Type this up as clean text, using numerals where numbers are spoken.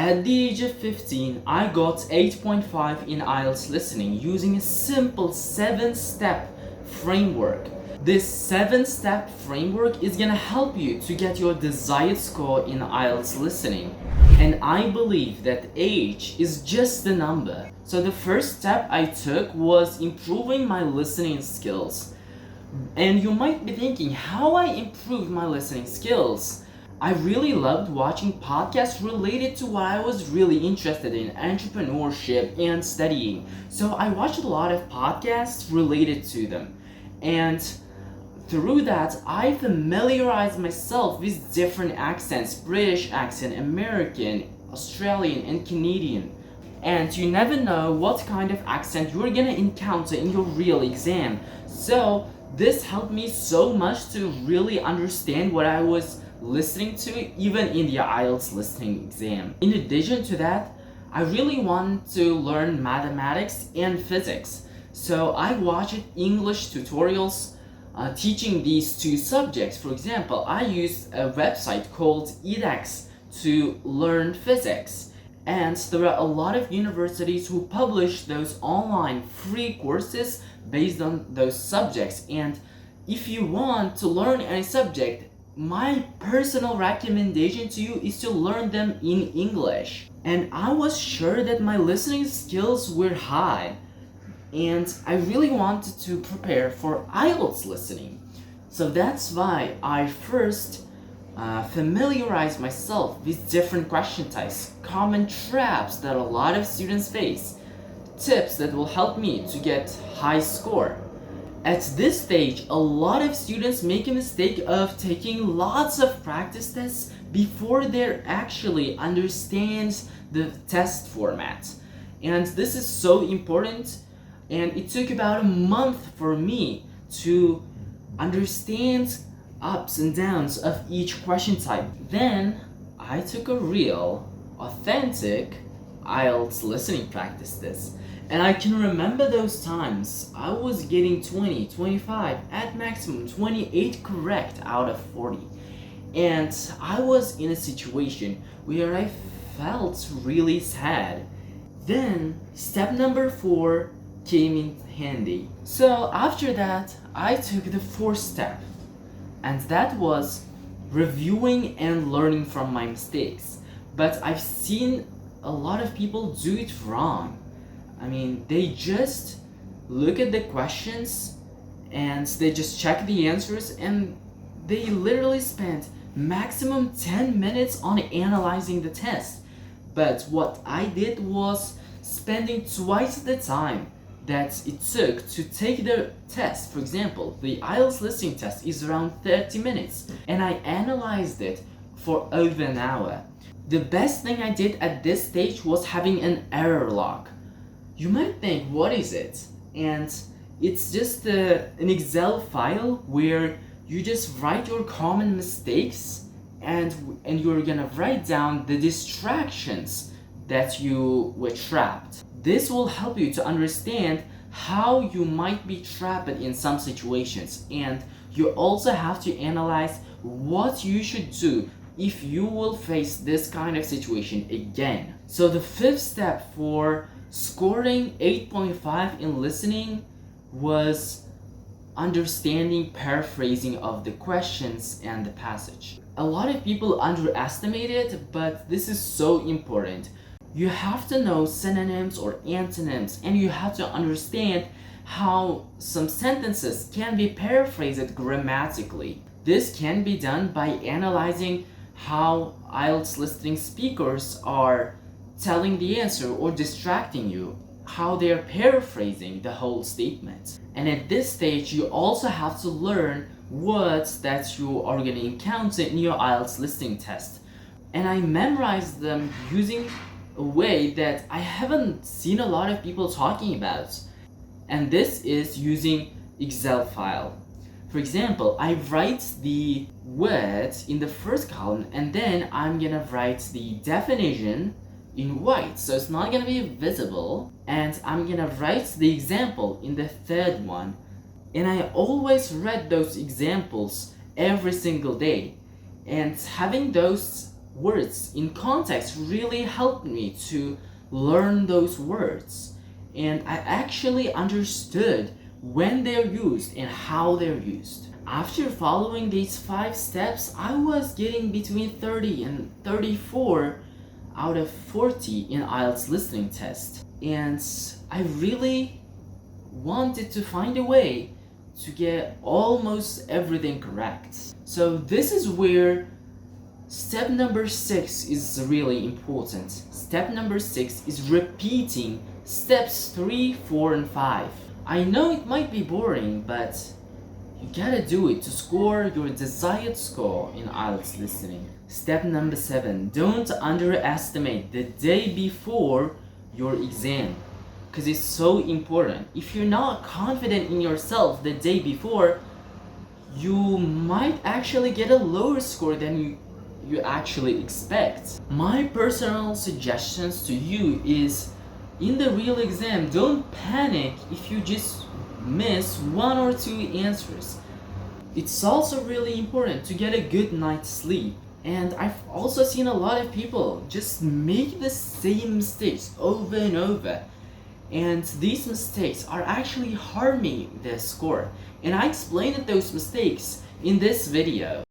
At the age of 15, I got 8.5 in IELTS listening using a simple 7-step framework. This 7-step framework is gonna help you to get your desired score in IELTS listening. And I believe that age is just a number. So the first step I took was improving my listening skills. And you might be thinking, how I improved my listening skills? I really loved watching podcasts related to what I was really interested in, entrepreneurship and studying. So I watched a lot of podcasts related to them. And through that, I familiarized myself with different accents: British accent, American, Australian, and Canadian. And you never know what kind of accent you're gonna encounter in your real exam. So this helped me so much to really understand what I was listening to, even in the IELTS listening exam. In addition to that, I really wanted to learn mathematics and physics. So I watched English tutorials teaching these two subjects. For example, I used a website called edX to learn physics. And there are a lot of universities who publish those online free courses based on those subjects. And if you want to learn any subject, my personal recommendation to you is to learn them in English. And I was sure that my listening skills were high, and I really wanted to prepare for IELTS listening. So that's why I first familiarized myself with different question types, common traps that a lot of students face, tips that will help me to get high score. At this stage, a lot of students make a mistake of taking lots of practice tests before they actually understand the test format. And this is so important, and it took about a month for me to understand ups and downs of each question type. Then I took a real, authentic IELTS listening practice test. And I can remember those times I was getting 20, 25, at maximum 28 correct out of 40. And I was in a situation where I felt really sad. Then step number 4 came in handy. So after that, I took the 4th step, and that was reviewing and learning from my mistakes. But I've seen a lot of people do it wrong. I mean, they just look at the questions and they just check the answers, and they literally spend maximum 10 minutes on analyzing the test. But what I did was spending twice the time that it took to take the test. For example, the IELTS listening test is around 30 minutes, and I analyzed it for over an hour. The best thing I did at this stage was having an error log. You might think, what is it? And it's just an Excel file where you just write your common mistakes, and you're gonna write down the distractions that you were trapped. This will help you to understand how you might be trapped in some situations, and you also have to analyze what you should do if you will face this kind of situation again. So the 5th step for scoring 8.5 in listening was understanding paraphrasing of the questions and the passage. A lot of people underestimate it, but this is so important. You have to know synonyms or antonyms, and you have to understand how some sentences can be paraphrased grammatically. This can be done by analyzing how IELTS listening speakers are telling the answer or distracting you, how they're paraphrasing the whole statement. And at this stage, you also have to learn words that you are going to encounter in your IELTS listening test. And I memorized them using a way that I haven't seen a lot of people talking about. And this is using Excel file. For example, I write the word in the first column, and then I'm gonna write the definition in white, so it's not gonna be visible, and I'm gonna write the example in the third one. And I always read those examples every single day, and having those words in context really helped me to learn those words. And I actually understood when they're used and how they're used. After following these 5 steps, I was getting between 30 and 34 out of 40 in IELTS listening test. And I really wanted to find a way to get almost everything correct. So this is where step number 6 is really important. Step number 6 is repeating steps 3, 4, and 5. I know it might be boring, but you gotta do it to score your desired score in IELTS listening. Step number 7, don't underestimate the day before your exam, because it's so important. If you're not confident in yourself the day before, you might actually get a lower score than you actually expect. My personal suggestions to you is, in the real exam, don't panic if you just miss 1 or 2 answers. It's also really important to get a good night's sleep. And I've also seen a lot of people just make the same mistakes over and over. And these mistakes are actually harming their score. And I explained those mistakes in this video.